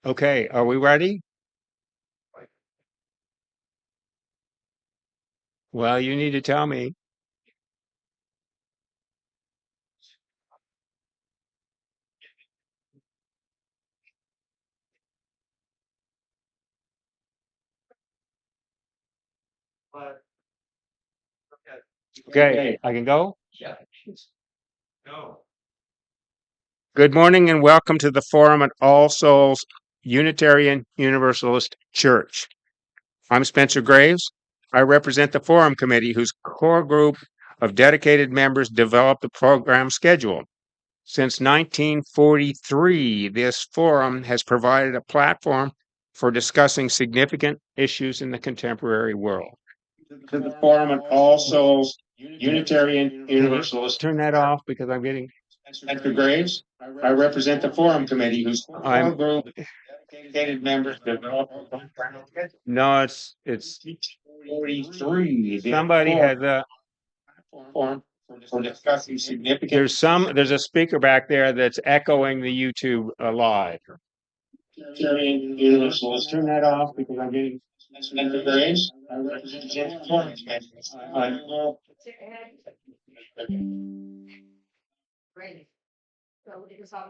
Okay, are we ready? Well, you need to tell me. Okay, I can go? Good morning and welcome to the Forum at All Souls Unitarian Universalist Church. I'm Spencer Graves. I represent the Forum Committee, whose core group of dedicated members developed the program schedule. Since 1943, this forum has provided a platform for discussing significant issues in the contemporary world. To the Forum and also Unitarian Universalist. Turn that off because I'm getting Spencer Graves. I represent the Forum Committee, whose core group dedicated members developed. No, it's 43. Somebody has a forum for discussing significant. There's a speaker back there that's echoing the YouTube live. Unitarian Universalist. Turn that off because I'm getting Spencer Graves. I represent the Forum Committee.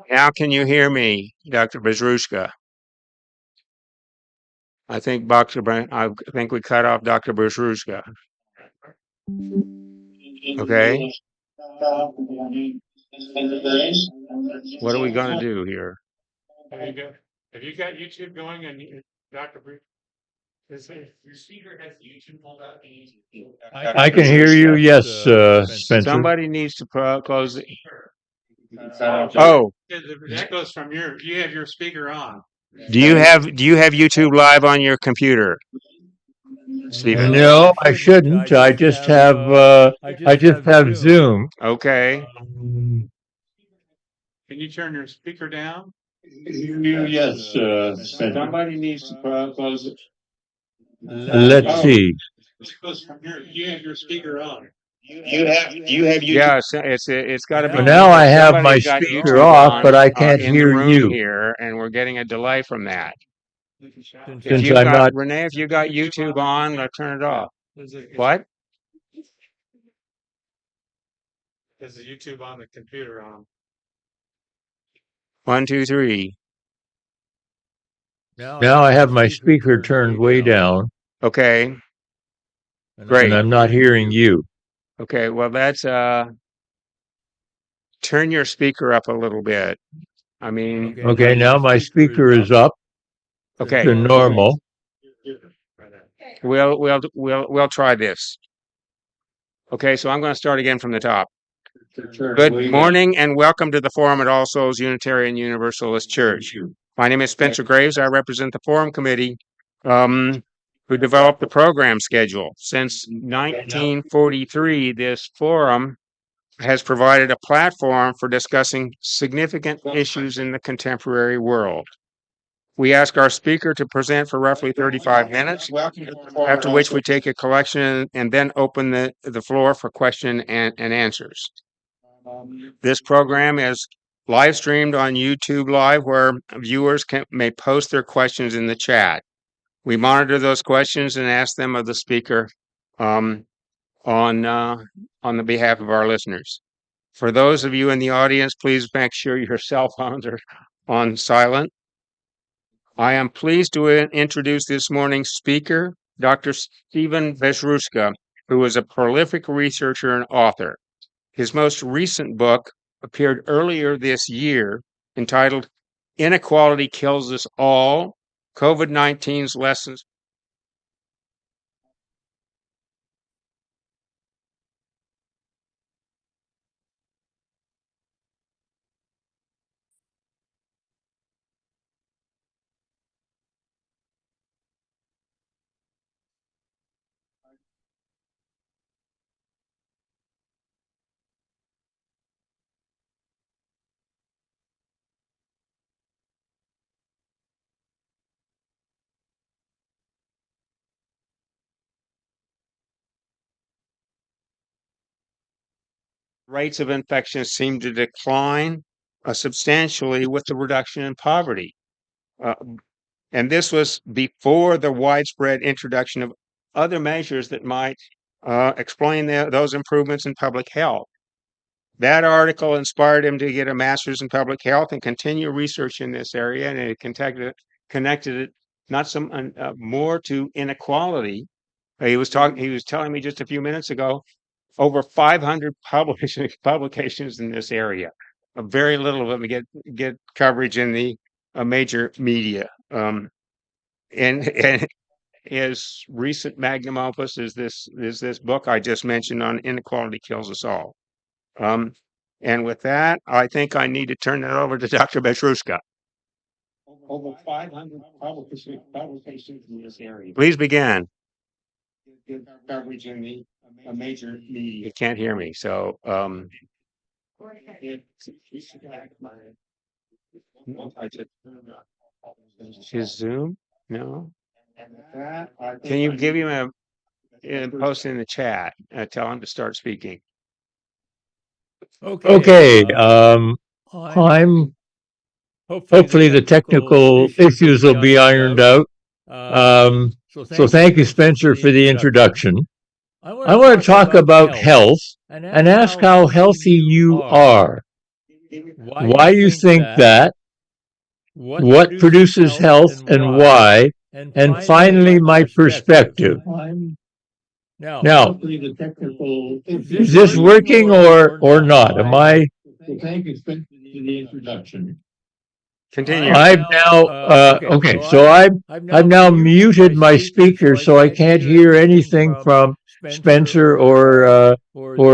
Now can you hear me, Dr. Bezruchka? I think we cut off Dr. Bezruchka. Okay. What are we going to do here? Have you got YouTube going and Dr. Bruce? Your speaker has YouTube pulled up. I can hear you. Yes, Spencer. Somebody needs to close the. Oh, That goes from you have your speaker on. do you have YouTube live on your computer, Stephen? No, I shouldn't. I just have Zoom. Okay. Can you turn your speaker down? Yes, Spencer. Somebody needs to close it. Let's see. This goes from you have your speaker on. You have YouTube. Yeah, it's got to be. Well, now I have my somebody's got speaker YouTube off, on, but I can't in the hear room you. here, and we're getting a delay from that. Since I'm not. Renee, if you got YouTube on, turn it off. What? Is the YouTube on the computer on? 1, 2, 3. Now I have my speaker turned way down. Okay. Great. And I'm not hearing you. Okay. Well, that's turn your speaker up a little bit. I mean. Okay. Now my speaker is up. Okay. To normal. We'll try this. Okay. So I'm going to start again from the top. Good morning and welcome to the Forum at All Souls Unitarian Universalist Church. My name is Spencer Graves. I represent the Forum Committee, who developed the program schedule. Since 1943, this forum has provided a platform for discussing significant issues in the contemporary world. We ask our speaker to present for roughly 35 minutes, after which we take a collection and then open the floor for question and answers. This program is live streamed on YouTube Live, where viewers may post their questions in the chat. We monitor those questions and ask them of the speaker on the behalf of our listeners. For those of you in the audience, please make sure your cell phones are on silent. I am pleased to introduce this morning's speaker, Dr. Stephen Bezruchka, who is a prolific researcher and author. His most recent book appeared earlier this year, entitled Inequality Kills Us All, COVID-19's Lessons. Rates of infection seem to decline substantially with the reduction in poverty. And this was before the widespread introduction of other measures that might explain those improvements in public health. That article inspired him to get a master's in public health and continue research in this area, and it connected it not some more to inequality. He was telling me just a few minutes ago, over 500 publications in this area. Very little of them get coverage in the major media. And his recent magnum opus is this book I just mentioned on Inequality Kills Us All. And with that, I think I need to turn it over to Dr. Bezruchka. Over 500 publications in this area. Please begin. Coverage in the major media. You can't hear me, so his Zoom? No. Can you give him a post in the chat? Tell him to start speaking. Okay. I'm hopefully the technical issues will be ironed out. So thank you, Spencer, for the introduction. I want to talk about health and ask how healthy you are, why you think that, what produces health and why, and finally my perspective. Now, is this working or not? Am I? Thank you, Spencer, for the introduction. Continue. I've now so I've now muted my speaker, so I can't hear anything from Spencer or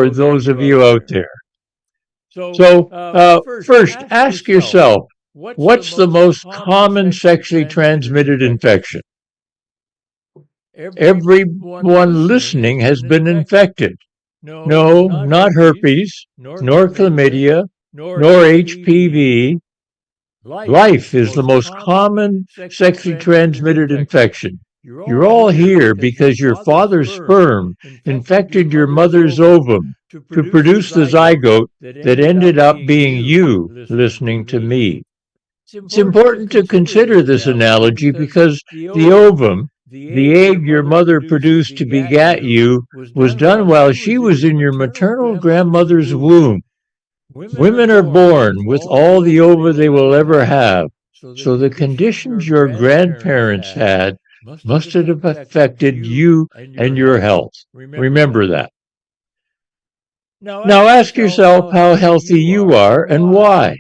those of you out there. So first, ask yourself, what's the most common sexually transmitted infection? Everyone listening has been infected. No, not herpes, nor chlamydia, nor HPV. Life is the most common sexually transmitted infection. You're all here because your father's sperm infected your mother's ovum to produce the zygote that ended up being you listening to me. It's important to consider this analogy because the ovum, the egg your mother produced to begat you, was done while she was in your maternal grandmother's womb. Women are born with all the ova they will ever have, so the conditions your grandparents had must have affected you and your health. Remember that. Now ask yourself how healthy you are and why.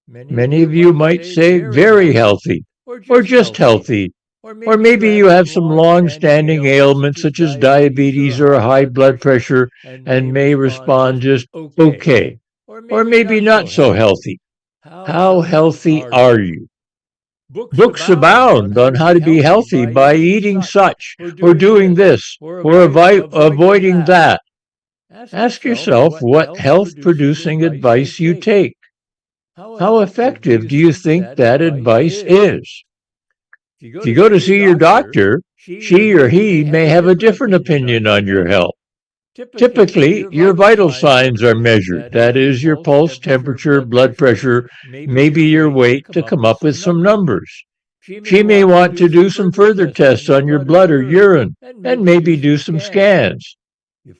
Many of you might say very healthy, or just healthy, or maybe you have some long-standing ailments such as diabetes or high blood pressure and may respond just okay. Or maybe not so healthy. How healthy are you? Books abound on how to be healthy by eating such, or doing this, or avoiding that. Ask yourself what health-producing advice you take. How effective do you think that advice is? If you go to see your doctor, she or he may have a different opinion on your health. Typically, your vital signs are measured, that is, your pulse, temperature, blood pressure, maybe your weight, to come up with some numbers. She may want to do some further tests on your blood or urine, and maybe do some scans.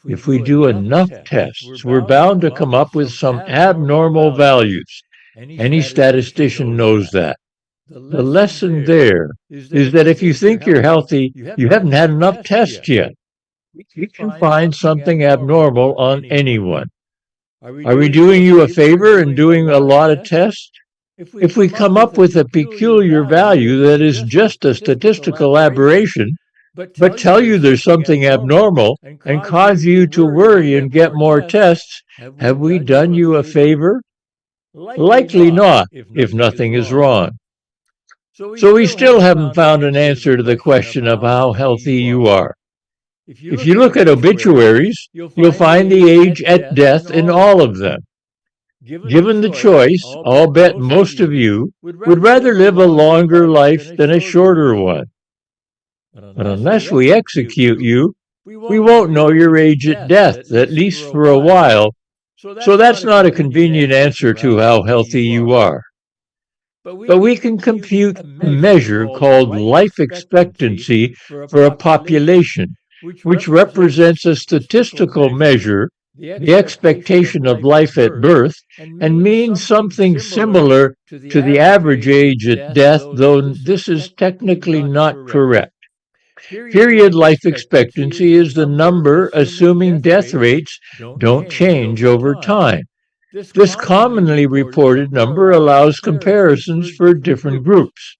If we do enough tests, we're bound to come up with some abnormal values. Any statistician knows that. The lesson there is that if you think you're healthy, you haven't had enough tests yet. You can find something abnormal on anyone. Are we doing you a favor in doing a lot of tests? If we come up with a peculiar value that is just a statistical aberration, but tell you there's something abnormal and cause you to worry and get more tests, have we done you a favor? Likely not, if nothing is wrong. So we still haven't found an answer to the question of how healthy you are. If you look at obituaries, you'll find the age at death in all of them. Given the choice, I'll bet most of you would rather live a longer life than a shorter one. But unless we execute you, we won't know your age at death, at least for a while. So that's not a convenient answer to how healthy you are. But we can compute a measure called life expectancy for a population, which represents a statistical measure, the expectation of life at birth, and means something similar to the average age at death, though this is technically not correct. Period life expectancy is the number assuming death rates don't change over time. This commonly reported number allows comparisons for different groups.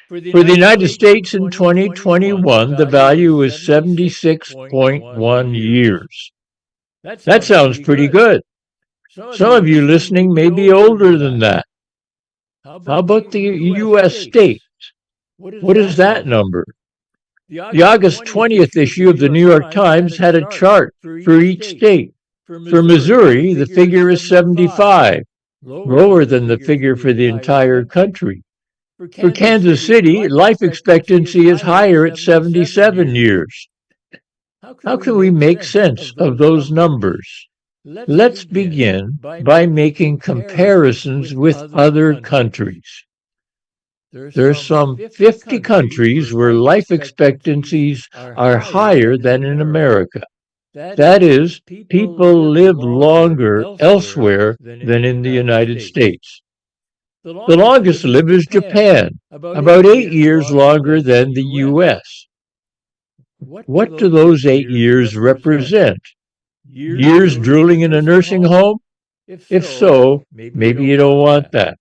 For the United States in 2021, the value was 76.1 years. That sounds pretty good. Some of you listening may be older than that. How about the U.S. states? What is that number? The August 20th issue of the New York Times had a chart for each state. For Missouri, the figure is 75, lower than the figure for the entire country. For Kansas City, life expectancy is higher at 77 years. How can we make sense of those numbers? Let's begin by making comparisons with other countries. There are some 50 countries where life expectancies are higher than in America. That is, people live longer elsewhere than in the United States. The longest lived is Japan, about 8 years longer than the U.S. What do those 8 years represent? Years drooling in a nursing home? If so, maybe you don't want that.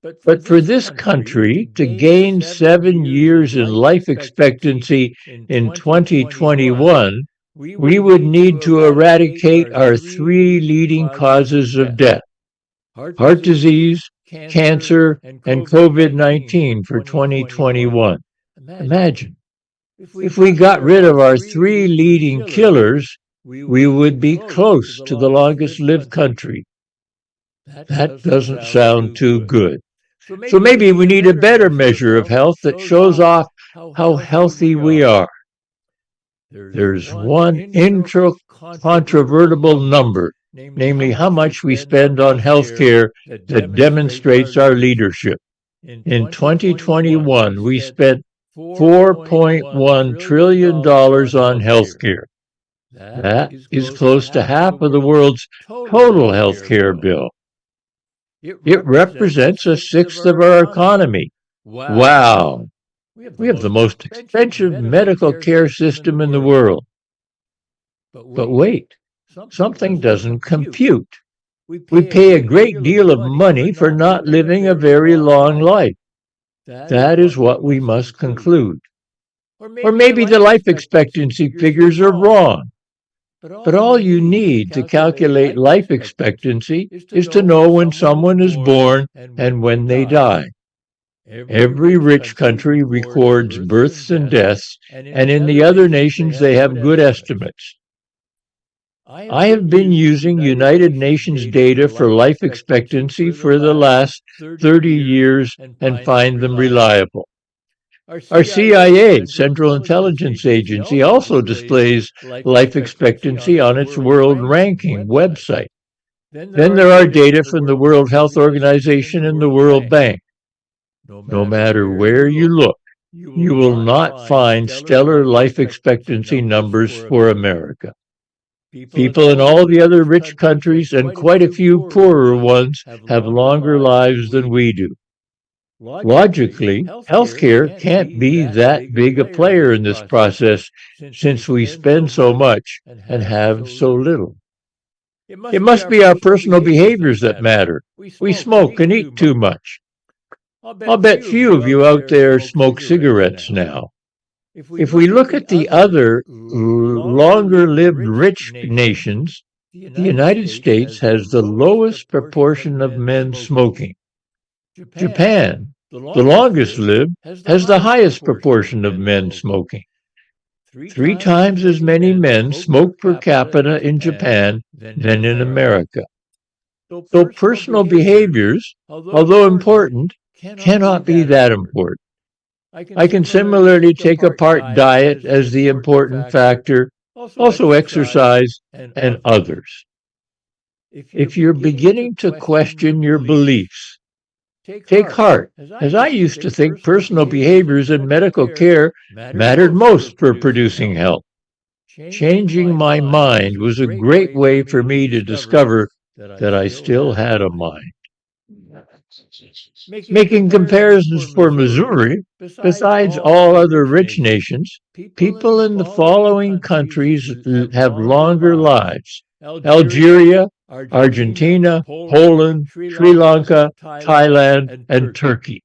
But for this country to gain 7 years in life expectancy in 2021, we would need to eradicate our 3 leading causes of death: heart disease, cancer, and COVID-19 for 2021. Imagine, if we got rid of our 3 leading killers, we would be close to the longest lived country. That doesn't sound too good. So maybe we need a better measure of health that shows off how healthy we are. There's one incontrovertible number, namely how much we spend on healthcare, that demonstrates our leadership. In 2021, we spent $4.1 trillion on healthcare. That is close to half of the world's total healthcare bill. It represents a sixth of our economy. Wow! We have the most expensive medical care system in the world. But wait, something doesn't compute. We pay a great deal of money for not living a very long life. That is what we must conclude. Or maybe the life expectancy figures are wrong. But all you need to calculate life expectancy is to know when someone is born and when they die. Every rich country records births and deaths, and in the other nations they have good estimates. I have been using United Nations data for life expectancy for the last 30 years and find them reliable. Our CIA, Central Intelligence Agency, also displays life expectancy on its World Ranking website. Then there are data from the World Health Organization and the World Bank. No matter where you look, you will not find stellar life expectancy numbers for America. People in all the other rich countries and quite a few poorer ones have longer lives than we do. Logically, healthcare can't be that big a player in this process since we spend so much and have so little. It must be our personal behaviors that matter. We smoke and eat too much. I'll bet few of you out there smoke cigarettes now. If we look at the other longer-lived rich nations, the United States has the lowest proportion of men smoking. Japan, the longest lived, has the highest proportion of men smoking. 3 times as many men smoke per capita in Japan than in America. So personal behaviors, although important, cannot be that important. I can similarly take apart diet as the important factor, also exercise, and others. If you're beginning to question your beliefs, Take heart, as I used to think personal behaviors in medical care mattered most for producing health. Changing my mind was a great way for me to discover that I still had a mind. Making comparisons for Missouri, besides all other rich nations, people in the following countries have longer lives: Algeria, Argentina, Poland, Sri Lanka, Thailand, and Turkey.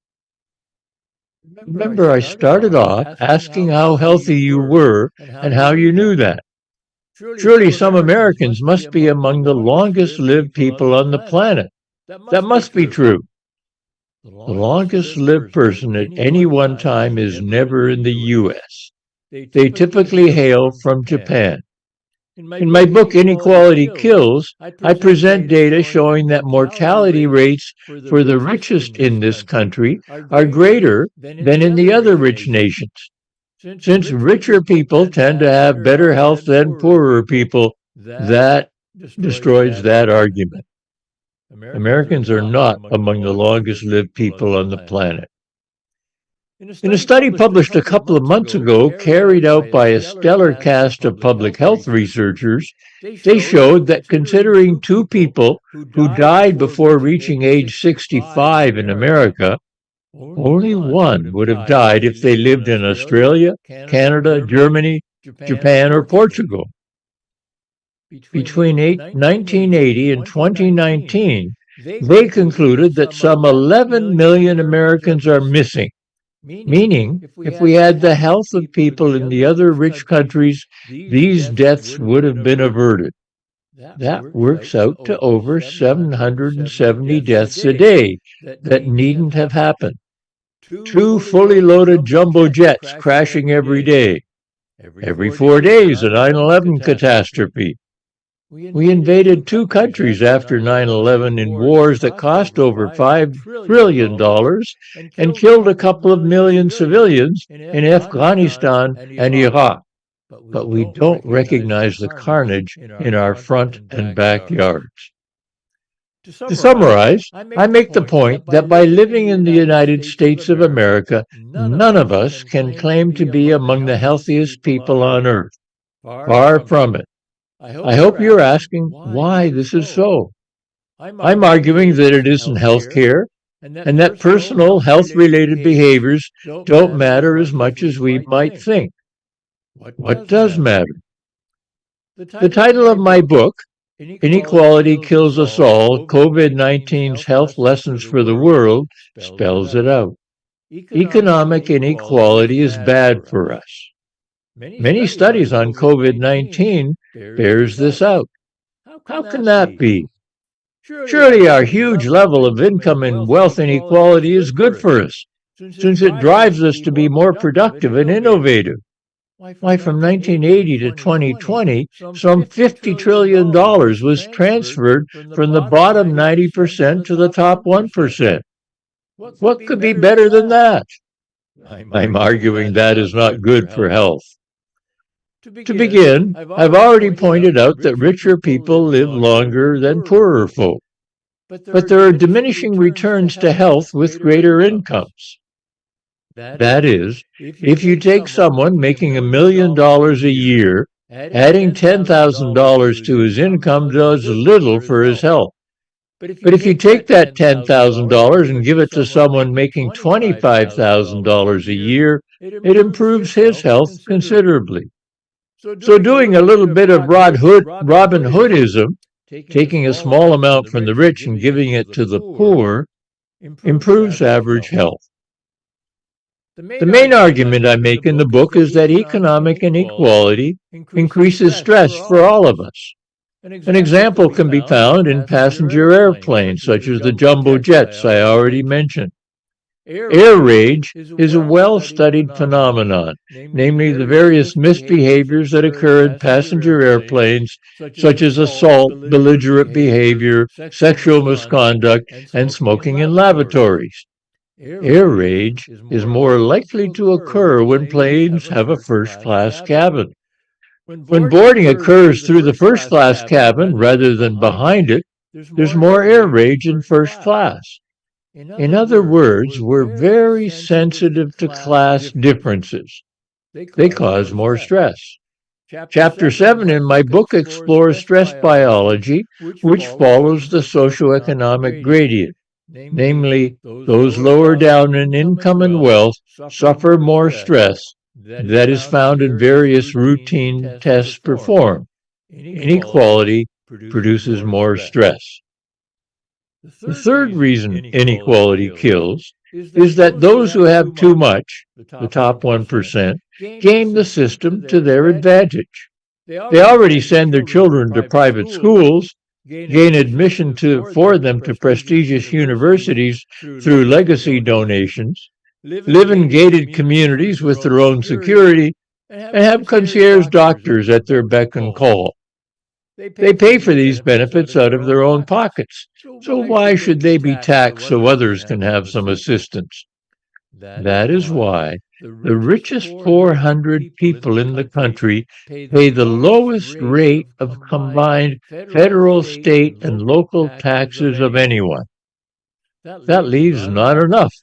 Remember, I started off asking how healthy you were and how you knew that. Surely some Americans must be among the longest lived people on the planet. That must be true. The longest lived person at any one time is never in the U.S. They typically hail from Japan. In my book, Inequality Kills, I present data showing that mortality rates for the richest in this country are greater than in the other rich nations. Since richer people tend to have better health than poorer people, that destroys that argument. Americans are not among the longest lived people on the planet. In a study published a couple of months ago, carried out by a stellar cast of public health researchers, they showed that considering two people who died before reaching age 65 in America, only one would have died if they lived in Australia, Canada, Germany, Japan, or Portugal. Between 1980 and 2019, they concluded that some 11 million Americans are missing, meaning if we had the health of people in the other rich countries, these deaths would have been averted. That works out to over 770 deaths a day that needn't have happened. Two fully loaded jumbo jets crashing every day. Every 4 days, a 9/11 catastrophe. We invaded two countries after 9/11 in wars that cost over $5 trillion and killed a couple of million civilians in Afghanistan and Iraq. But we don't recognize the carnage in our front and backyards. To summarize, I make the point that by living in the United States of America, none of us can claim to be among the healthiest people on earth. Far from it. I hope you're asking why this is so. I'm arguing that it isn't health care and that personal health-related behaviors don't matter as much as we might think. What does matter? The title of my book, Inequality Kills Us All, COVID-19's Health Lessons for the World, spells it out. Economic inequality is bad for us. Many studies on COVID-19 bears this out. How can that be? Surely our huge level of income and wealth inequality is good for us, since it drives us to be more productive and innovative. Why, from 1980 to 2020, some $50 trillion was transferred from the bottom 90% to the top 1%. What could be better than that? I'm arguing that is not good for health. To begin, I've already pointed out that richer people live longer than poorer folk. But there are diminishing returns to health with greater incomes. That is, if you take someone making $1 million a year, adding $10,000 to his income does little for his health. But if you take that $10,000 and give it to someone making $25,000 a year, it improves his health considerably. So doing a little bit of Robin Hoodism, taking a small amount from the rich and giving it to the poor, improves average health. The main argument I make in the book is that economic inequality increases stress for all of us. An example can be found in passenger airplanes, such as the jumbo jets I already mentioned. Air rage is a well-studied phenomenon, namely the various misbehaviors that occur in passenger airplanes, such as assault, belligerent behavior, sexual misconduct, and smoking in lavatories. Air rage is more likely to occur when planes have a first-class cabin. When boarding occurs through the first-class cabin rather than behind it, there's more air rage in first class. In other words, we're very sensitive to class differences. They cause more stress. Chapter 7 in my book explores stress biology, which follows the socioeconomic gradient. Namely, those lower down in income and wealth suffer more stress that is found in various routine tests performed. Inequality produces more stress. The third reason inequality kills is that those who have too much, the top 1%, game the system to their advantage. They already send their children to private schools, gain admission for them to prestigious universities through legacy donations, live in gated communities with their own security, and have concierge doctors at their beck and call. They pay for these benefits out of their own pockets, so why should they be taxed so others can have some assistance? That is why the richest 400 people in the country pay the lowest rate of combined federal, state, and local taxes of anyone. That leaves not enough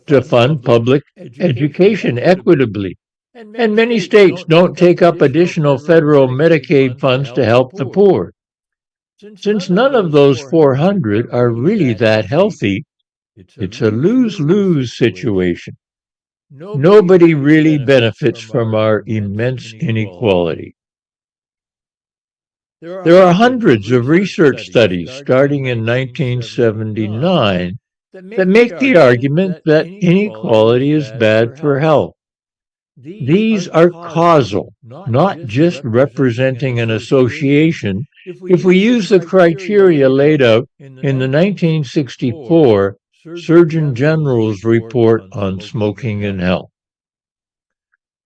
to fund public education equitably, and many states don't take up additional federal Medicaid funds to help the poor. Since none of those 400 are really that healthy, it's a lose-lose situation. Nobody really benefits from our immense inequality. There are hundreds of research studies starting in 1979 that make the argument that inequality is bad for health. These are causal, not just representing an association, if we use the criteria laid out in the 1964 Surgeon General's report on smoking and health.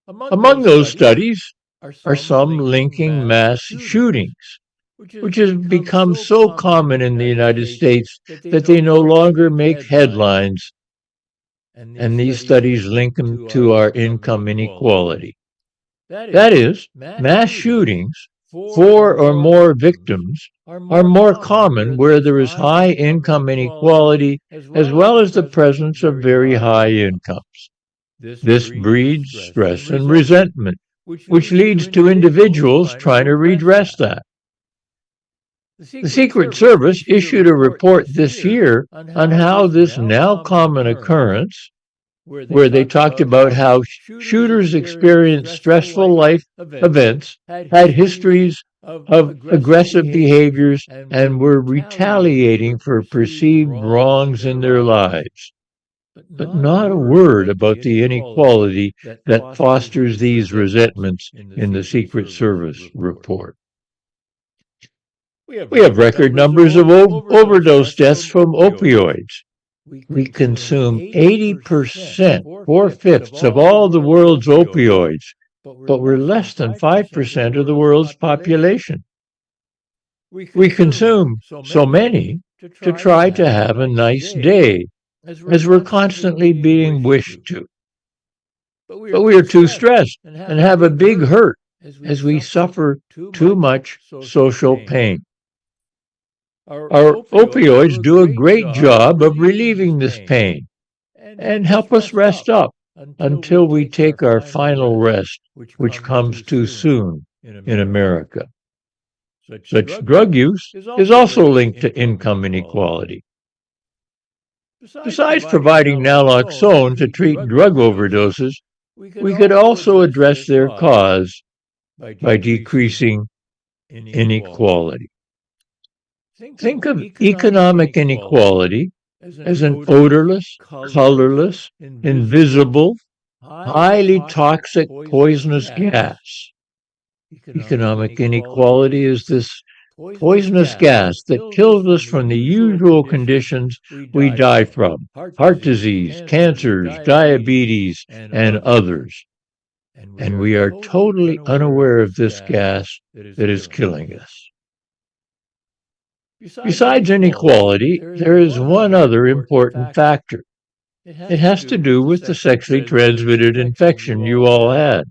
Among those studies are some linking mass shootings, which has become so common in the United States that they no longer make headlines, and these studies link them to our income inequality. That is, mass shootings, 4 or more victims, are more common where there is high income inequality as well as the presence of very high incomes. This breeds stress and resentment, which leads to individuals trying to redress that. The Secret Service issued a report this year on how this now common occurrence, where they talked about how shooters experienced stressful life events, had histories of aggressive behaviors, and were retaliating for perceived wrongs in their lives. But not a word about the inequality that fosters these resentments in the Secret Service report. We have record numbers of overdose deaths from opioids. We consume 80%, 4/5 of all the world's opioids, but we're less than 5% of the world's population. We consume so many to try to have a nice day, as we're constantly being wished to. But we are too stressed and have a big hurt as we suffer too much social pain. Our opioids do a great job of relieving this pain and help us rest up until we take our final rest, which comes too soon in America. Such drug use is also linked to income inequality. Besides providing naloxone to treat drug overdoses, we could also address their cause by decreasing inequality. Think of economic inequality as an odorless, colorless, invisible, highly toxic, poisonous gas. Economic inequality is this poisonous gas that kills us from the usual conditions we die from: heart disease, cancers, diabetes, and others. And we are totally unaware of this gas that is killing us. Besides inequality, there is one other important factor. It has to do with the sexually transmitted infection you all had.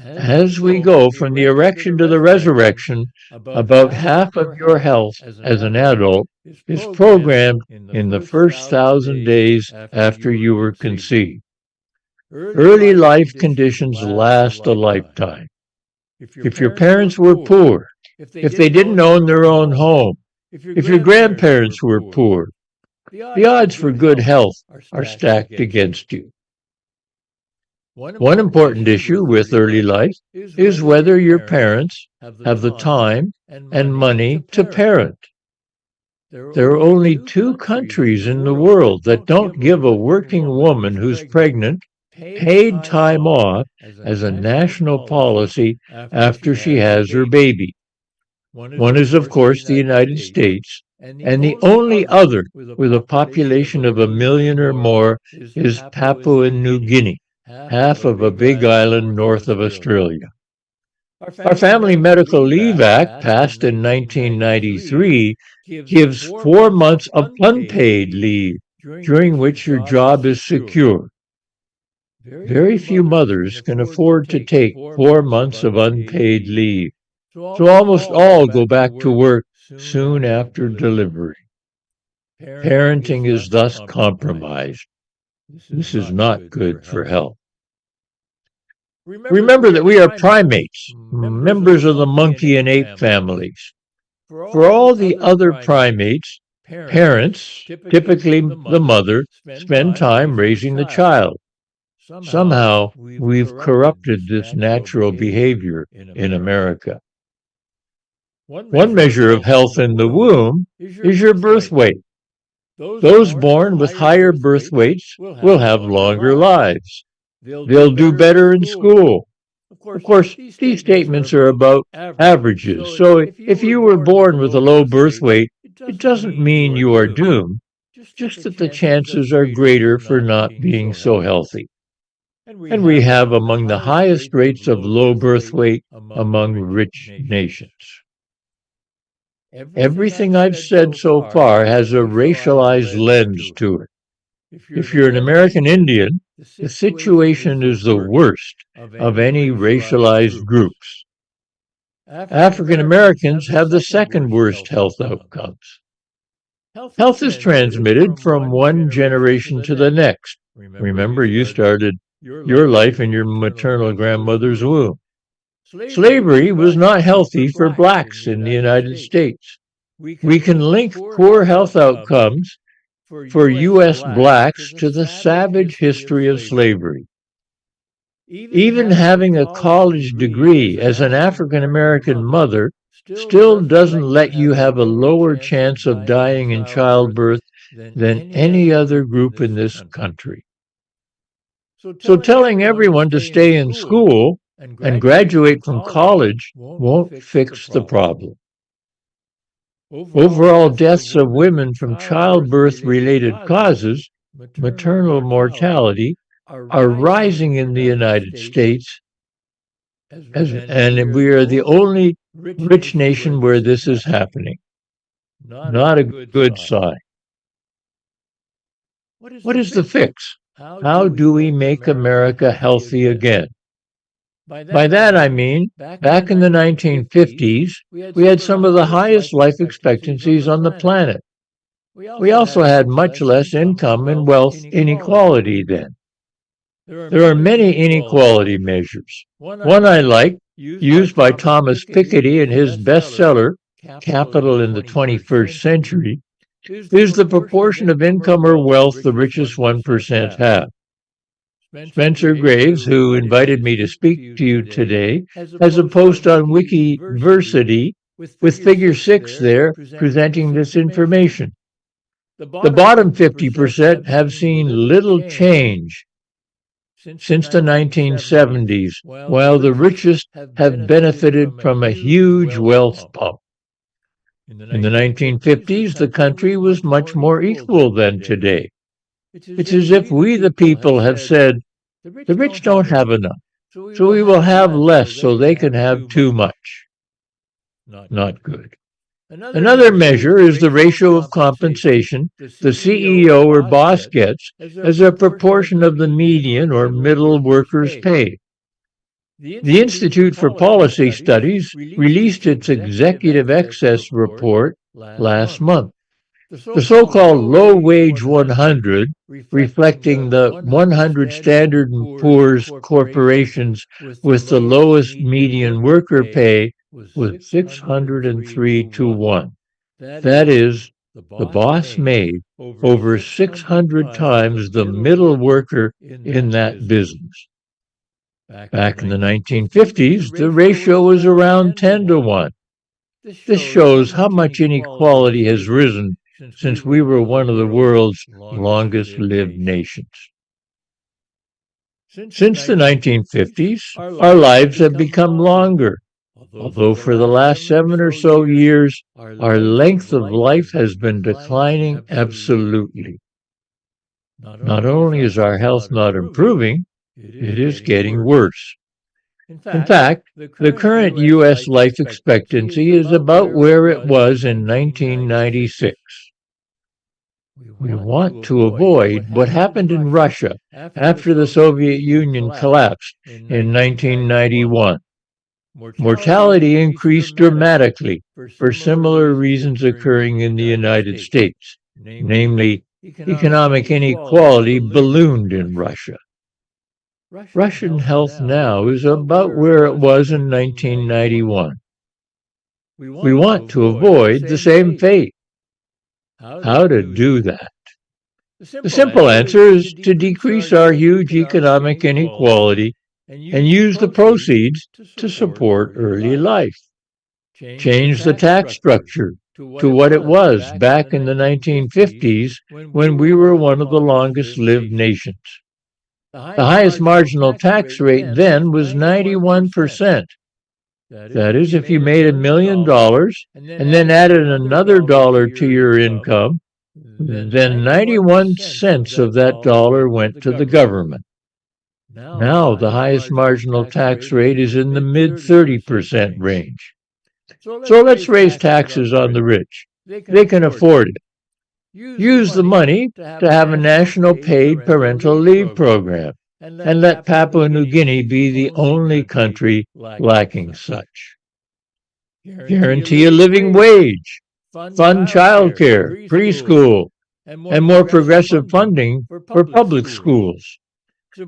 As we go from the erection to the resurrection, about half of your health as an adult is programmed in the first 1,000 days after you were conceived. Early life conditions last a lifetime. If your parents were poor, if they didn't own their own home, if your grandparents were poor, the odds for good health are stacked against you. One important issue with early life is whether your parents have the time and money to parent. There are only 2 countries in the world that don't give a working woman who's pregnant paid time off as a national policy after she has her baby. One is, of course, the United States, and the only other with a population of 1 million or more is Papua New Guinea, half of a big island north of Australia. Our Family Medical Leave Act, passed in 1993, gives 4 months of unpaid leave, during which your job is secure. Very few mothers can afford to take 4 months of unpaid leave, so almost all go back to work soon after delivery. Parenting is thus compromised. This is not good for health. Remember that we are primates, members of the monkey and ape families. For all the other primates, parents, typically the mother, spend time raising the child. Somehow, we've corrupted this natural behavior in America. One measure of health in the womb is your birth weight. Those born with higher birth weights will have longer lives. They'll do better in school. Of course, these statements are about averages, so if you were born with a low birth weight, it doesn't mean you are doomed, just that the chances are greater for not being so healthy. And we have among the highest rates of low birth weight among rich nations. Everything I've said so far has a racialized lens to it. If you're an American Indian, the situation is the worst of any racialized groups. African Americans have the second worst health outcomes. Health is transmitted from one generation to the next. Remember, you started your life in your maternal grandmother's womb. Slavery was not healthy for blacks in the United States. We can link poor health outcomes for U.S. blacks to the savage history of slavery. Even having a college degree as an African American mother still doesn't let you have a lower chance of dying in childbirth than any other group in this country. So telling everyone to stay in school and graduate from college won't fix the problem. Overall deaths of women from childbirth-related causes, maternal mortality, are rising in the United States, and we are the only rich nation where this is happening. Not a good sign. What is the fix? How do we make America healthy again? By that I mean, back in the 1950s, we had some of the highest life expectancies on the planet. We also had much less income and wealth inequality then. There are many inequality measures. One I like, used by Thomas Piketty in his bestseller, Capital in the 21st Century, is the proportion of income or wealth the richest 1% have. Spencer Graves, who invited me to speak to you today, has a post on Wikiversity with figure 6 there presenting this information. The bottom 50% have seen little change since the 1970s, while the richest have benefited from a huge wealth bump. In the 1950s, the country was much more equal than today. It's as if we, the people, have said, the rich don't have enough, so we will have less so they can have too much. Not good. Another measure is the ratio of compensation the CEO or boss gets as a proportion of the median or middle worker's pay. The Institute for Policy Studies released its Executive Excess Report last month. The so-called Low-Wage 100, reflecting the 100 Standard & Poor's corporations with the lowest median worker pay, was 603 to 1. That is, the boss made over 600 times the middle worker in that business. Back in the 1950s, the ratio was around 10 to 1. This shows how much inequality has risen since we were one of the world's longest-lived nations. Since the 1950s, our lives have become longer, although for the last 7 or so years, our length of life has been declining absolutely. Not only is our health not improving, it is getting worse. In fact, the current U.S. life expectancy is about where it was in 1996. We want to avoid what happened in Russia after the Soviet Union collapsed in 1991. Mortality increased dramatically for similar reasons occurring in the United States, namely, economic inequality ballooned in Russia. Russian health now is about where it was in 1991. We want to avoid the same fate. How to do that? The simple answer is to decrease our huge economic inequality and use the proceeds to support early life. Change the tax structure to what it was back in the 1950s when we were one of the longest-lived nations. The highest marginal tax rate then was 91%. That is, if you made $1 million and then added another dollar to your income, then 91 cents of that dollar went to the government. Now the highest marginal tax rate is in the mid-30% range. So let's raise taxes on the rich. They can afford it. Use the money to have a national paid parental leave program, and let Papua New Guinea be the only country lacking such. Guarantee a living wage, fund childcare, preschool, and more progressive funding for public schools.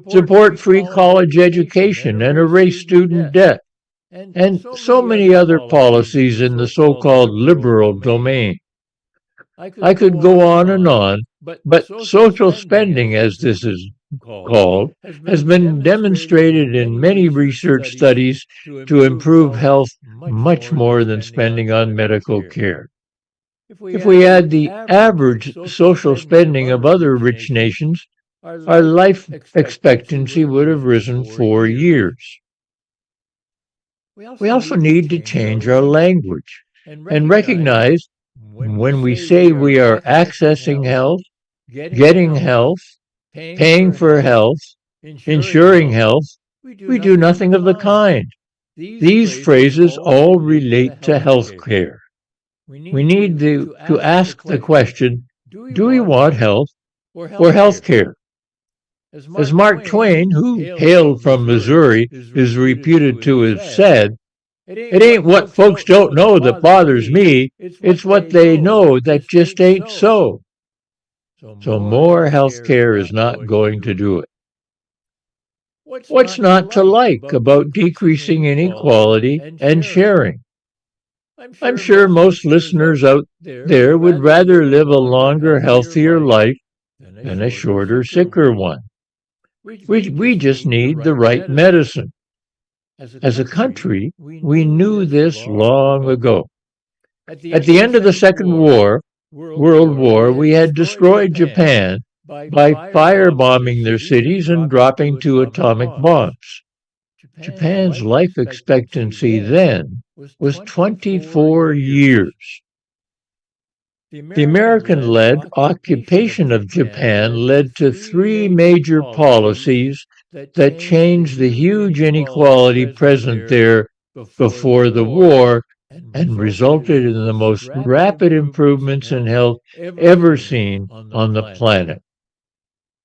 Support free college education and erase student debt, and so many other policies in the so-called liberal domain. I could go on, but social spending, as this is called, has been demonstrated in many research studies to improve health much more than spending on medical care. If we add the average social spending of other rich nations, our life expectancy would have risen 4 years. We also need to change our language and recognize when we say we are accessing health, getting health, paying for health, ensuring health, we do nothing of the kind. These phrases all relate to health care. We need to ask the question, do we want health or health care? As Mark Twain, who hailed from Missouri, is reputed to have said, "It ain't what folks don't know that bothers me, it's what they know that just ain't so." So more health care is not going to do it. What's not to like about decreasing inequality and sharing? I'm sure most listeners out there would rather live a longer, healthier life than a shorter, sicker one. We just need the right medicine. As a country, we knew this long ago. At the end of the Second World War, we had destroyed Japan by firebombing their cities and dropping 2 atomic bombs. Japan's life expectancy then was 24 years. The American-led occupation of Japan led to 3 major policies that changed the huge inequality present there before the war and resulted in the most rapid improvements in health ever seen on the planet.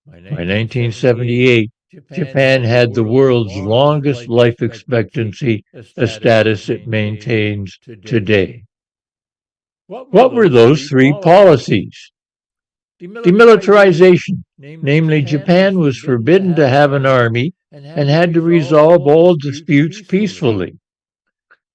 By 1978, Japan had the world's longest life expectancy, a status it maintains today. What were those three policies? Demilitarization, namely Japan was forbidden to have an army and had to resolve all disputes peacefully.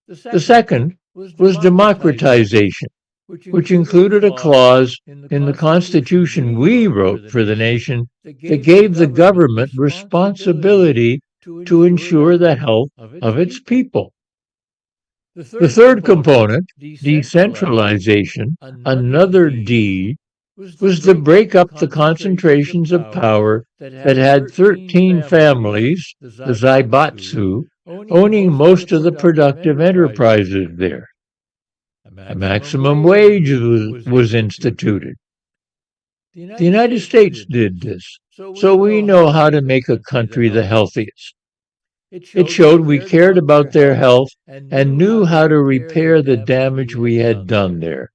The second was democratization, which included a clause in the Constitution we wrote for the nation that gave the government responsibility to ensure the health of its people. The third component, decentralization, another D, was to break up the concentrations of power that had 13 families, the Zaibatsu, owning most of the productive enterprises there. A maximum wage was instituted. The United States did this, so we know how to make a country the healthiest. It showed we cared about their health and knew how to repair the damage we had done there.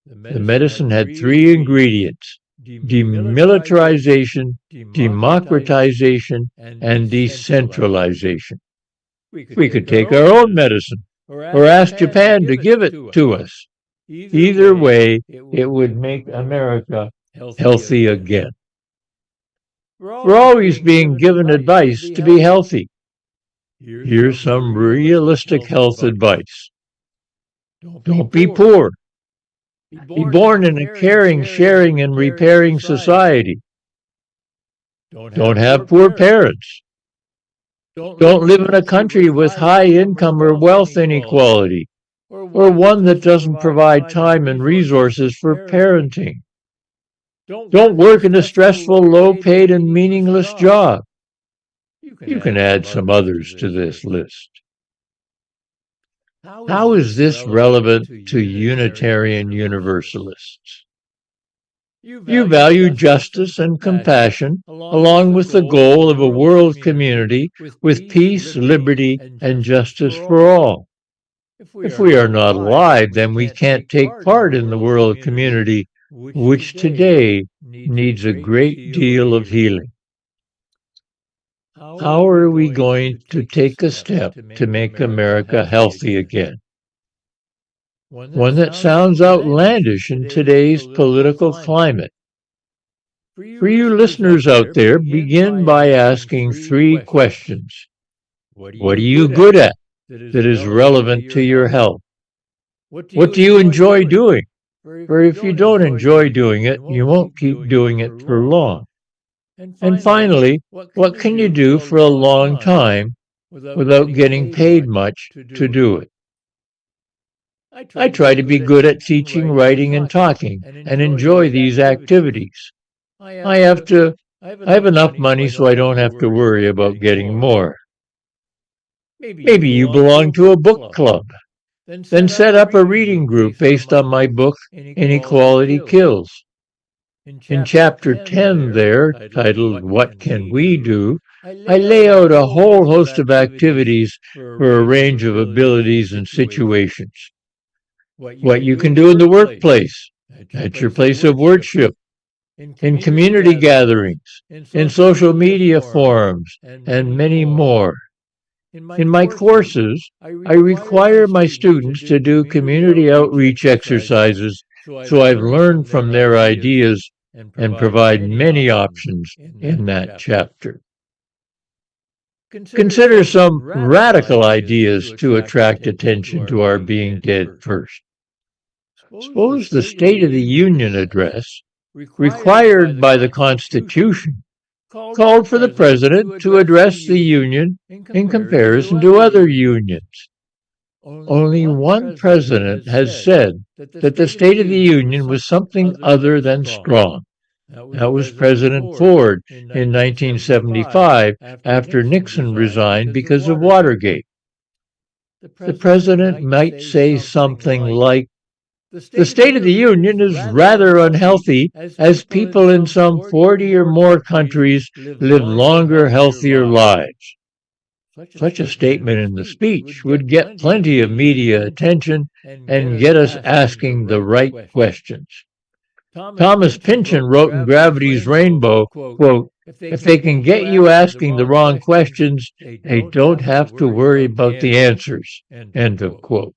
The medicine had three ingredients: demilitarization, democratization, and decentralization. We could take our own medicine or ask Japan to give it to us. Either way, it would make America healthy again. We're always being given advice to be healthy. Here's some realistic health advice. Don't be poor. Be born in a caring, sharing, and repairing society. Don't have poor parents. Don't live in a country with high income or wealth inequality, or one that doesn't provide time and resources for parenting. Don't work in a stressful, low-paid, and meaningless job. You can add some others to this list. How is this relevant to Unitarian Universalists? You value justice and compassion, along with the goal of a world community with peace, liberty, and justice for all. If we are not alive, then we can't take part in the world community, which today needs a great deal of healing. How are we going to take a step to make America healthy again? One that sounds outlandish in today's political climate. For you listeners out there, begin by asking three questions. What are you good at that is relevant to your health? What do you enjoy doing? For if you don't enjoy doing it, you won't keep doing it for long. And finally, what can you do for a long time without getting paid much to do it? I try to be good at teaching, writing, and talking, and enjoy these activities. I have enough money so I don't have to worry about getting more. Maybe you belong to a book club. Then set up a reading group based on my book, Inequality Kills. In Chapter 10 there, titled What Can We Do?, I lay out a whole host of activities for a range of abilities and situations. What you can do in the workplace, at your place of worship, in community gatherings, in social media forums, and many more. In my courses, I require my students to do community outreach exercises, so I've learned from their ideas and provide many options in that chapter. Consider some radical ideas to attract attention to our being dead first. Suppose the State of the Union address, required by the Constitution, called for the President to address the Union in comparison to other unions. Only one president has said that the State of the Union was something other than strong. That was President Ford in 1975 after Nixon resigned because of Watergate. The president might say something like, "The State of the Union is rather unhealthy, as people in some 40 or more countries live longer, healthier lives." Such a statement in the speech would get plenty of media attention and get us asking the right questions. Thomas Pynchon wrote in Gravity's Rainbow, quote, If they can get you asking the wrong questions, they don't have to worry about the answers. End of quote.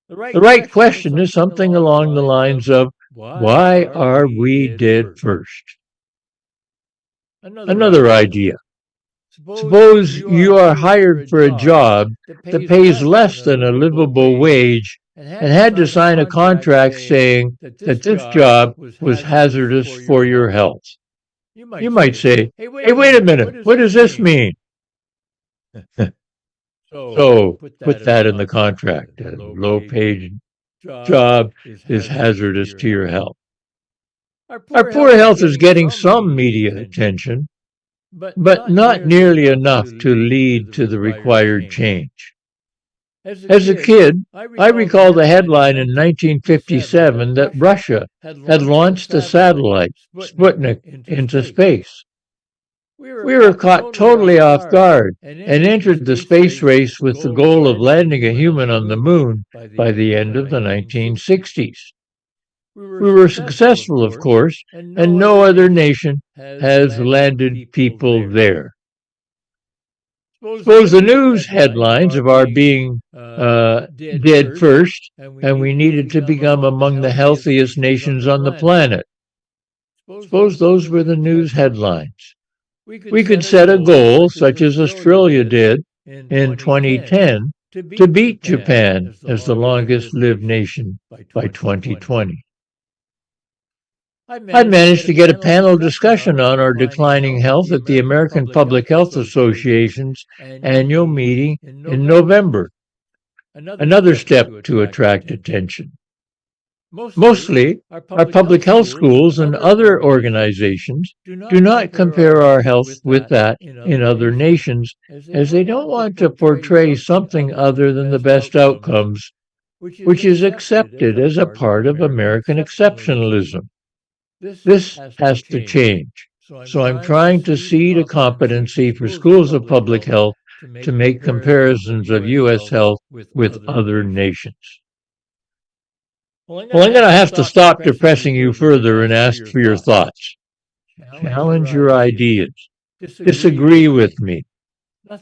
The right question is something along the lines of, why are we dead first? Another idea. Suppose you are hired for a job that pays less than a livable wage and had to sign a contract saying that this job was hazardous for your health. You might say, hey, wait a minute, what does this mean? So put that in the contract. A low-paid job is hazardous to your health. Our poor health is getting some media attention, but not nearly enough to lead to the required change. As a kid, I recall the headline in 1957 that Russia had launched a satellite, Sputnik, into space. We were caught totally off guard and entered the space race with the goal of landing a human on the moon by the end of the 1960s. We were successful, of course, and no other nation has landed people there. Suppose the news headlines of our being dead first, and we needed to become among the healthiest nations on the planet. Suppose those were the news headlines. We could set a goal, such as Australia did in 2010, to beat Japan as the longest lived nation by 2020. I managed to get a panel discussion on our declining health at the American Public Health Association's annual meeting in November. Another step to attract attention. Mostly, our public health schools and other organizations do not compare our health with that in other nations, as they don't want to portray something other than the best outcomes, which is accepted as a part of American exceptionalism. This has to change. So I'm trying to seed a competency for schools of public health to make comparisons of U.S. health with other nations. Well, I'm going to have to stop depressing you further and ask for your thoughts. Challenge your ideas. Disagree with me.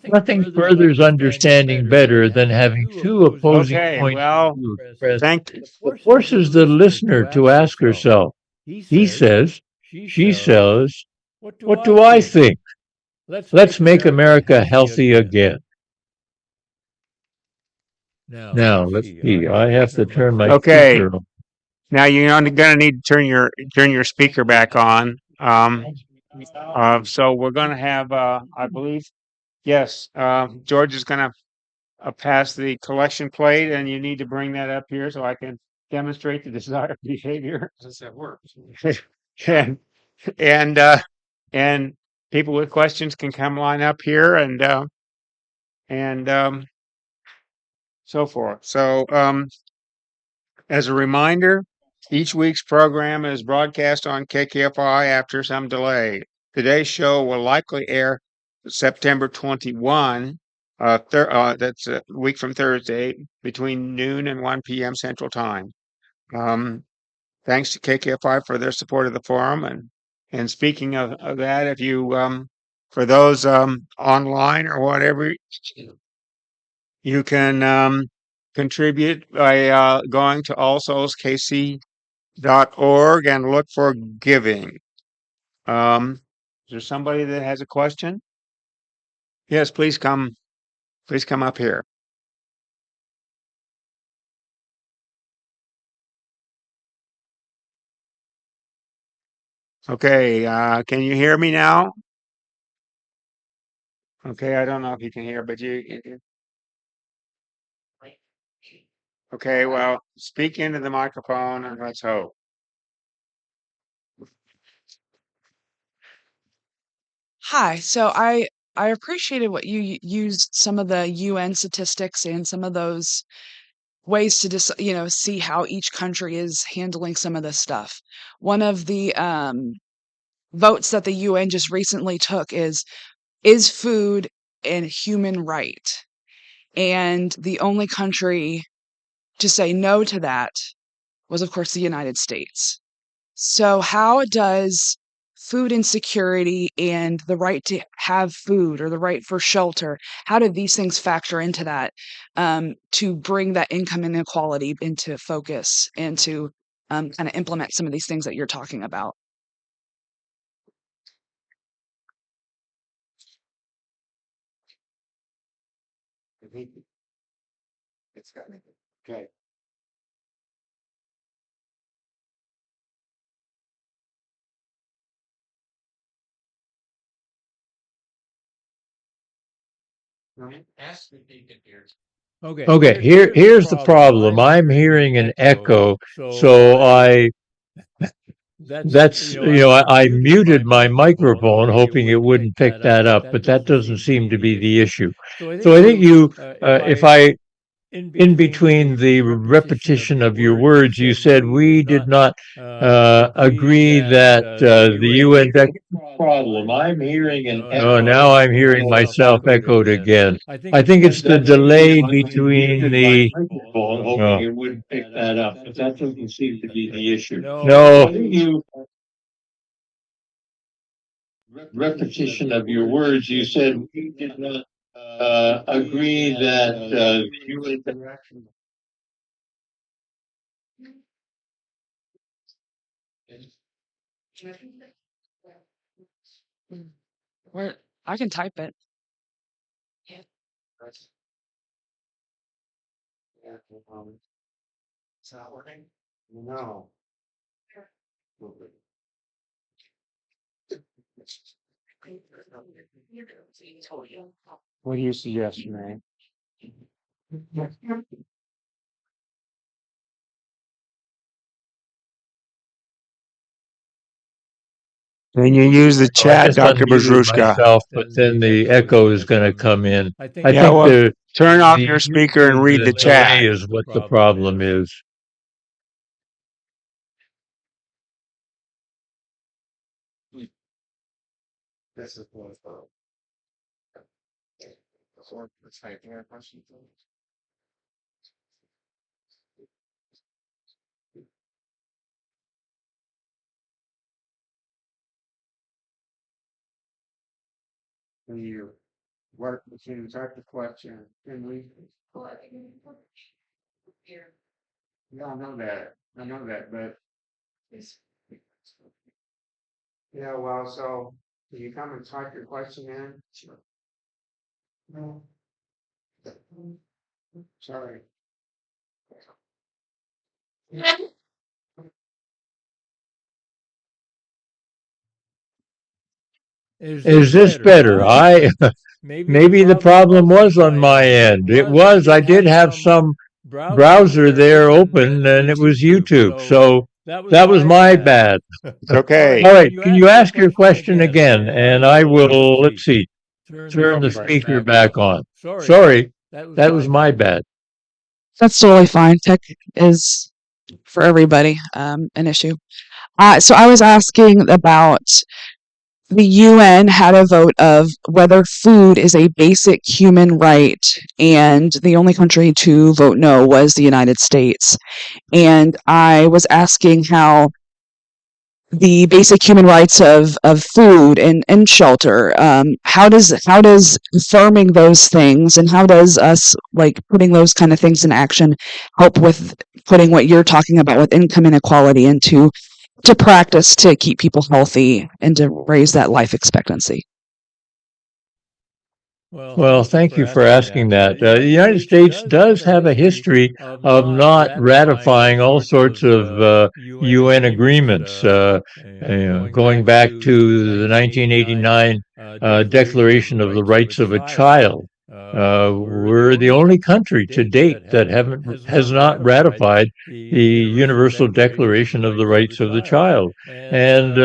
Nothing furthers understanding better than having two opposing points of view expressed. It forces the listener to ask herself, he says, she says, what do I think? Let's make America healthy again. Now, let's see. I have to turn my speaker on. Now you're going to need to turn your speaker back on. So we're going to have, I believe, yes, George is going to pass the collection plate, and you need to bring that up here so I can demonstrate the desired behavior. Does that work? and and people with questions can come line up here and so forth. So as a reminder, each week's program is broadcast on KKFI after some delay. Today's show will likely air September 21. That's a week from Thursday between noon and 1 p.m. Central Time. Thanks to KKFI for their support of the forum. And speaking of that, if you, for those online or whatever, you can contribute by going to allsoulskc.org and look for giving. Is there somebody that has a question? Yes, please come up here. Okay, can you hear me now? Okay, I don't know if you can hear, but okay, well, speak into the microphone and let's hope. Hi. So I appreciated what you used some of the UN statistics and some of those ways to just see how each country is handling some of this stuff. One of the votes that the UN just recently took is food a human right? And the only country to say no to that was, of course, the United States. So how does food insecurity and the right to have food or the right for shelter, how do these things factor into that, to bring that income inequality into focus and to kind of implement some of these things that you're talking about? Okay. Okay, here's the problem. I'm hearing an echo, so I muted my microphone hoping it wouldn't pick that up, but that doesn't seem to be the issue. So I think if I in between the repetition of your words, you said we did not agree that the UN problem. I'm hearing an echo. Oh, now I'm hearing myself echoed again. I think it's the delay between the. Oh. It wouldn't pick that up, but that doesn't seem to be the issue. No. Repetition of your words, you said we did not agree that you would. Or I can type it. It's not working? No. What do you suggest, Renee? Then you use the I chat, just Dr. unmuted Bezruchka. myself, but then the echo is going to come in. I think Yeah, well, the turn off your speaker and read the chat. delay is what the problem is. This is what let's type in a question. You work, can you type the question? Can we? Yeah, I know that. I know that, but. Yeah, well, so can you come and type your question in? Sure. No. Sorry. Is this better? Maybe the problem was on my end. It was. I did have some browser there open, and it was YouTube. So that was my bad. It's okay. All right. Can you ask your question again? And I will, let's see, turn the speaker back on. Sorry, that was my bad. That's totally fine. Tech is for everybody an issue. So I was asking about the UN had a vote of whether food is a basic human right, and the only country to vote no was the United States. And I was asking how the basic human rights of food and shelter, how does affirming those things and how does us like putting those kind of things in action help with putting what you're talking about with income inequality into to practice to keep people healthy and to raise that life expectancy? Well, thank you for asking that. The United States does have a history of not ratifying all sorts of UN agreements, going back to the 1989 Declaration of the Rights of a Child. We're the only country to date that has not ratified the Universal Declaration of the Rights of the Child. And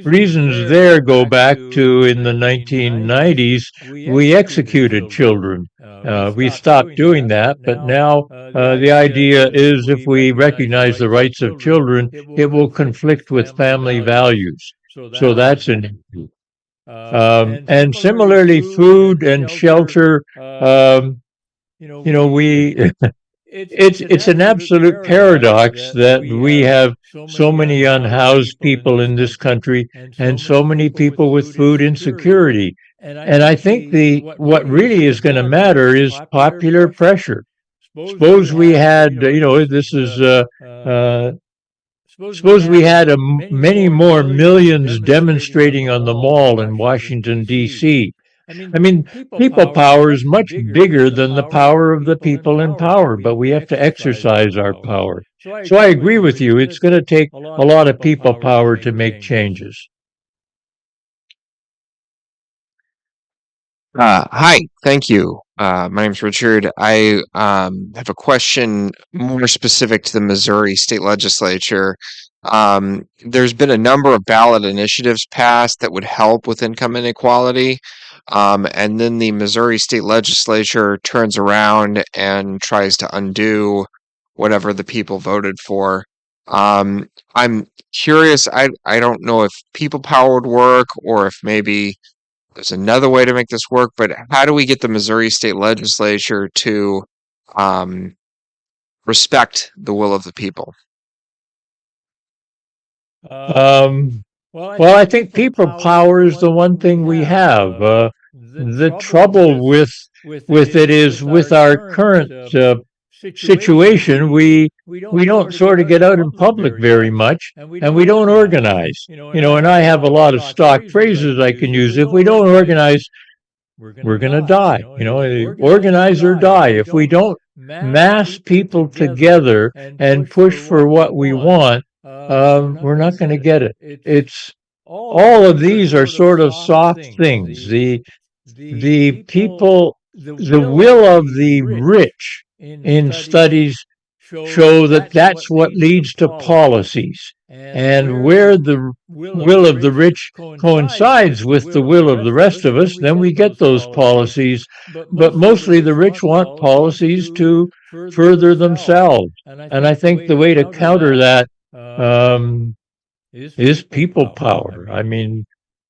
reasons there go back to in the 1990s, we executed children. We stopped doing that, but now the idea is if we recognize the rights of children, it will conflict with family values. So that's an issue. And similarly, food and shelter, we it's an absolute paradox that we have so many unhoused people in this country and so many people with food insecurity. And I think the what really is going to matter is popular pressure. Suppose we had, this is suppose we had many more millions demonstrating on the mall in Washington, D.C. I mean, people power is much bigger than the power of the people in power, but we have to exercise our power. So I agree with you. It's going to take a lot of people power to make changes. Hi, thank you. My name's Richard. I have a question more specific to the Missouri State Legislature. There's been a number of ballot initiatives passed that would help with income inequality. And then the Missouri State Legislature turns around and tries to undo whatever the people voted for. I'm curious, I don't know if people power would work or if maybe there's another way to make this work, but how do we get the Missouri State Legislature to um, respect the will of the people? Well, I think people power is the one thing we have. The trouble with it is with our current situation, we don't sort of get out in public very much, and we don't organize. And I have a lot of stock phrases I can use. If we don't organize, we're going to die. Organize or die. If we don't mass people together and push for what we want, we're not going to get it. It's all of these are sort of soft things. The people, the will of the rich in studies show that that's what leads to policies. And where the will of the rich coincides with the will of the rest of us, then we get those policies. But mostly the rich want policies to further themselves. And I think the way to counter that is people power. I mean,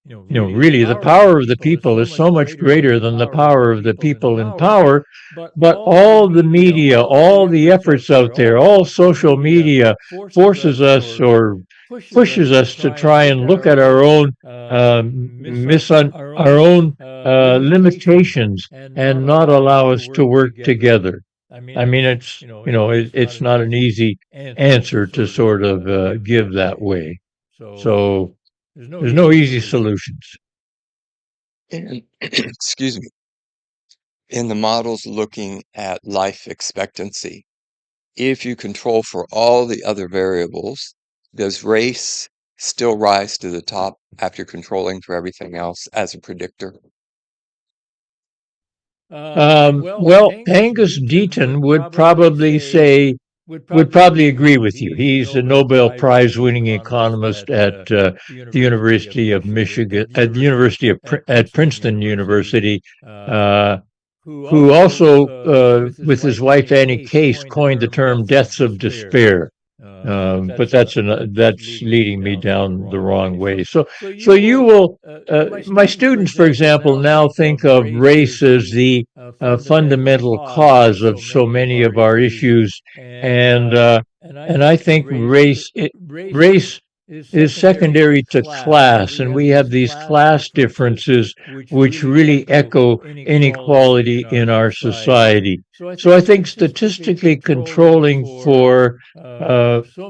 really, the power of the people is so much greater than the power of the people in power. But all the media, all the efforts out there, all social media forces us or pushes us to try and look at our own limitations and not allow us to work together. I mean, it's not an easy answer to sort of give that way. So there's no easy solutions. And excuse me, in the models looking at life expectancy, if you control for all the other variables, does race still rise to the top after controlling for everything else as a predictor? Well, Angus Deaton would probably agree with you. He's a Nobel Prize winning economist at the University of Michigan, at Princeton University, who also, with his wife Annie Case, coined the term "deaths of despair." But that's leading me down the wrong way. So you will, my students, for example, now think of race as the fundamental cause of so many of our issues, and I think race is secondary to class, and we have these class differences which really echo inequality in our society. So I think statistically controlling for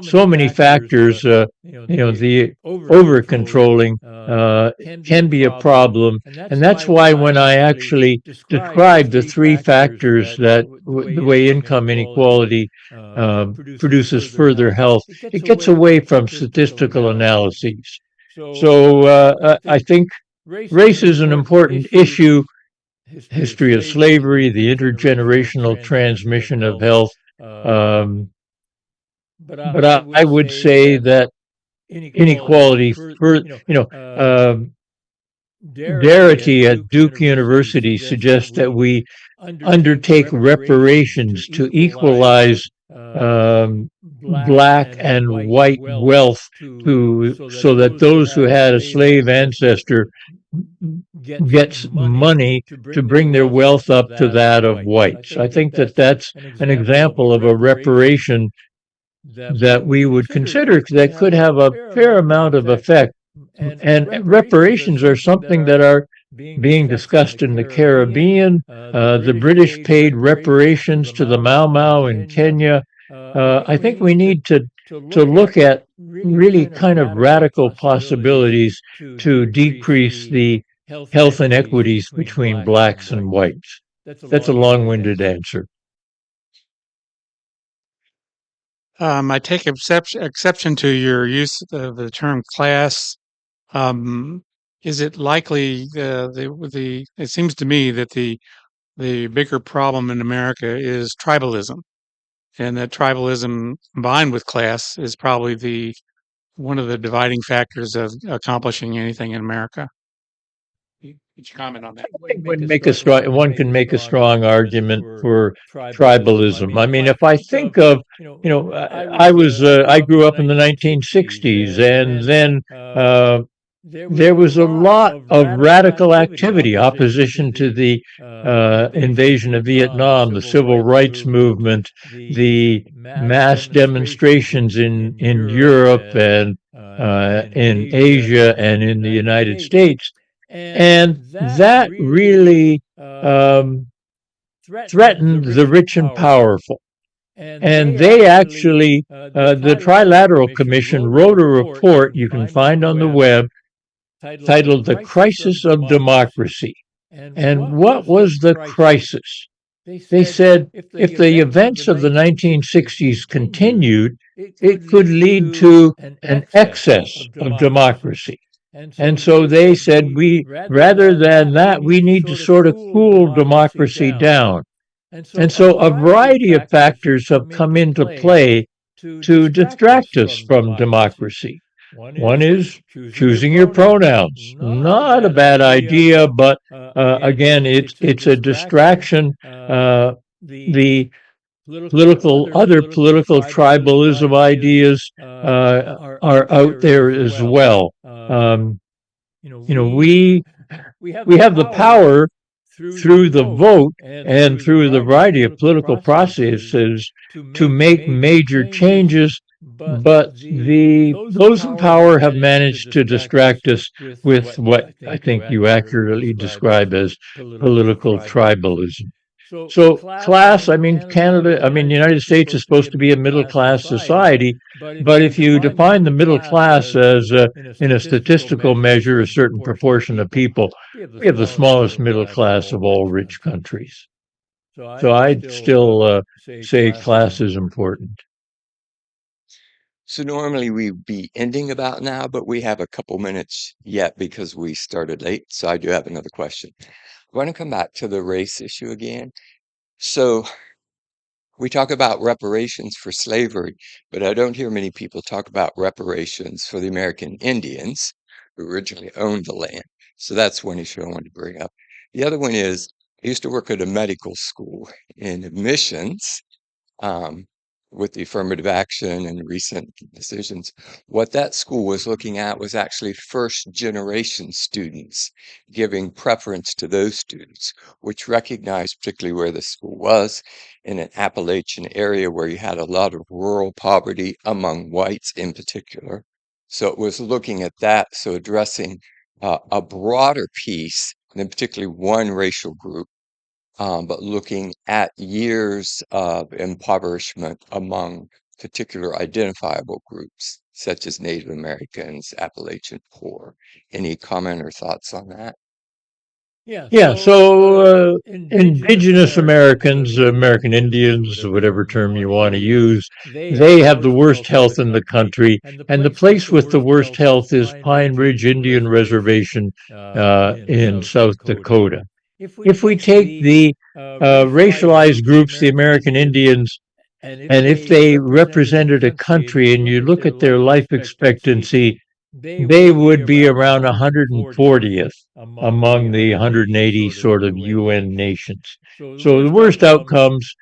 so many factors, the over controlling can be a problem, and that's why when I actually describe the three factors that the way income inequality produces further health, it gets away from statistical analyses. So I think race is an important issue. History of slavery, the intergenerational transmission of health. But I would say that inequality, Darity at Duke University suggests that we undertake reparations to equalize black and white wealth so that those who had a slave ancestor gets money to bring their wealth up to that of whites. I think that that's an example of a reparation that we would consider that could have a fair amount of effect. And reparations are something that are being discussed in the Caribbean. The British paid reparations to the Mau Mau in Kenya. I think we need to look at really kind of radical possibilities to decrease the health inequities between blacks and whites. That's a long-winded answer. I take exception to your use of the term class. Is it likely it seems to me that the bigger problem in America is tribalism, and that tribalism combined with class is probably one of the dividing factors of accomplishing anything in America. Could you comment on that? One can make a strong argument for tribalism. I mean, if I think of, I grew up in the 1960s, and then there was a lot of radical activity, opposition to the invasion of Vietnam, the civil rights movement, the mass demonstrations in Europe and in Asia and in the United States. And that really threatened the rich and powerful. And they actually, the Trilateral Commission wrote a report you can find on the web titled The Crisis of Democracy. And what was the crisis? They said if the events of the 1960s continued, it could lead to an excess of democracy. And so they said, rather than that, we need to sort of cool democracy down. And so a variety of factors have come into play to distract us from democracy. One is choosing your pronouns. Not a bad idea, but again, it's a distraction. The other political tribalism ideas are out there as well. We have the power through the vote and through the variety of political processes to make major changes, but those in power have managed to distract us with what I think you accurately describe as political tribalism. So class, I mean, the United States is supposed to be a middle-class society, but if you define the middle class as, in a statistical measure, a certain proportion of people, we have the smallest middle class of all rich countries. So I'd still say class is important. So normally we'd be ending about now, but we have a couple minutes yet because we started late. So I do have another question. I want to come back to the race issue again. So we talk about reparations for slavery, but I don't hear many people talk about reparations for the American Indians who originally owned the land. So that's one issue I wanted to bring up. The other one is I used to work at a medical school in admissions. With the affirmative action and recent decisions, what that school was looking at was actually first generation students, giving preference to those students, which recognized particularly where the school was in an Appalachian area where you had a lot of rural poverty among whites in particular. So it was looking at that, so addressing a broader piece than particularly one racial group, but looking at years of impoverishment among particular identifiable groups, such as Native Americans, Appalachian poor. Any comment or thoughts on that? Yeah, so indigenous Americans, American Indians, whatever term you want to use, they have the worst health in the country, and the place with the worst health is Pine Ridge Indian Reservation in South Dakota. If we take the racialized groups, the American Indians, and if they represented a country and you look at their life expectancy, they would be around 140th among the 180 sort of UN nations. So the worst outcomes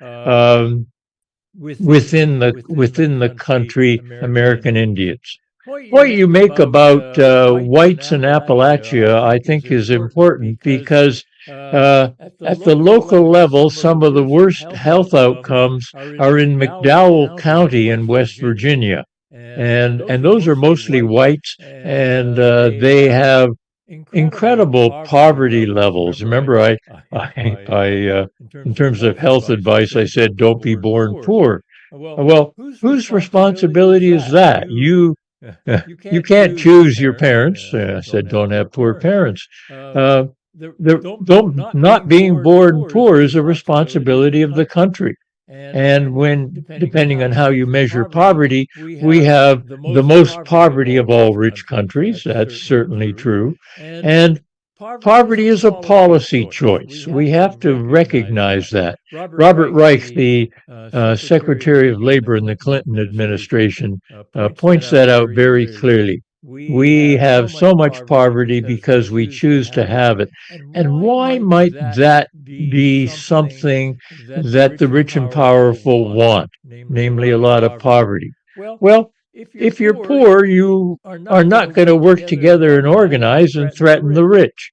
within the country, American Indians. Point you make about whites in Appalachia, I think, is important because at the local level, some of the worst health outcomes are in McDowell County in West Virginia, and those are mostly whites, and they have incredible poverty levels. Remember, in terms of health advice, I said, don't be born poor. Well, whose responsibility is that? You can't choose your parents. I said, don't have poor parents. Not being born poor is a responsibility of the country. And depending on how you measure poverty, we have the most poverty of all rich countries. That's certainly true. And poverty is a policy choice. We have to recognize that. Robert Reich, the Secretary of Labor in the Clinton administration, points that out very clearly. We have so much poverty because we choose to have it. And why might that be something that the rich and powerful want, namely a lot of poverty? Well, if you're poor, you are not going to work together and organize and threaten the rich.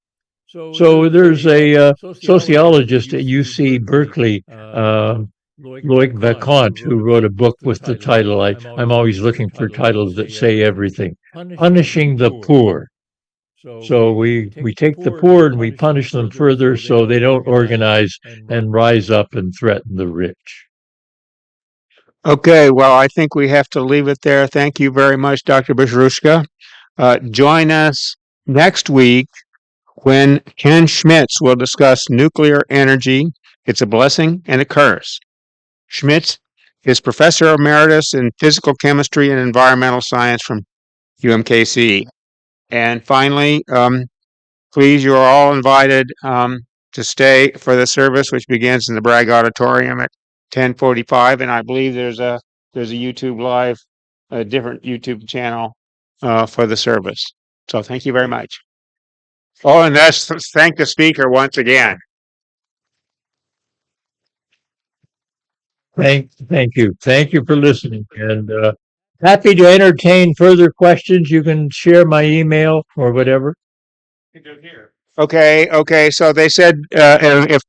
So there's a sociologist at UC Berkeley, Loic Vacantes, who wrote a book with the title, I'm always looking for titles that say everything, Punishing the Poor. So we take the poor and we punish them further so they don't organize and rise up and threaten the rich. Okay, well, I think we have to leave it there. Thank you very much, Dr. Bezruchka. Join us next week when Ken Schmitz will discuss nuclear energy. It's a blessing and a curse. Schmitz is Professor Emeritus in Physical Chemistry and Environmental Science from UMKC. And finally, please, you are all invited to stay for the service, which begins in the Bragg Auditorium at 10:45. And I believe there's a YouTube live, a different YouTube channel for the service. So thank you very much. Oh, and let's thank the speaker once again. Thank you. Thank you for listening. And happy to entertain further questions. You can share my email or whatever. Okay. So they said if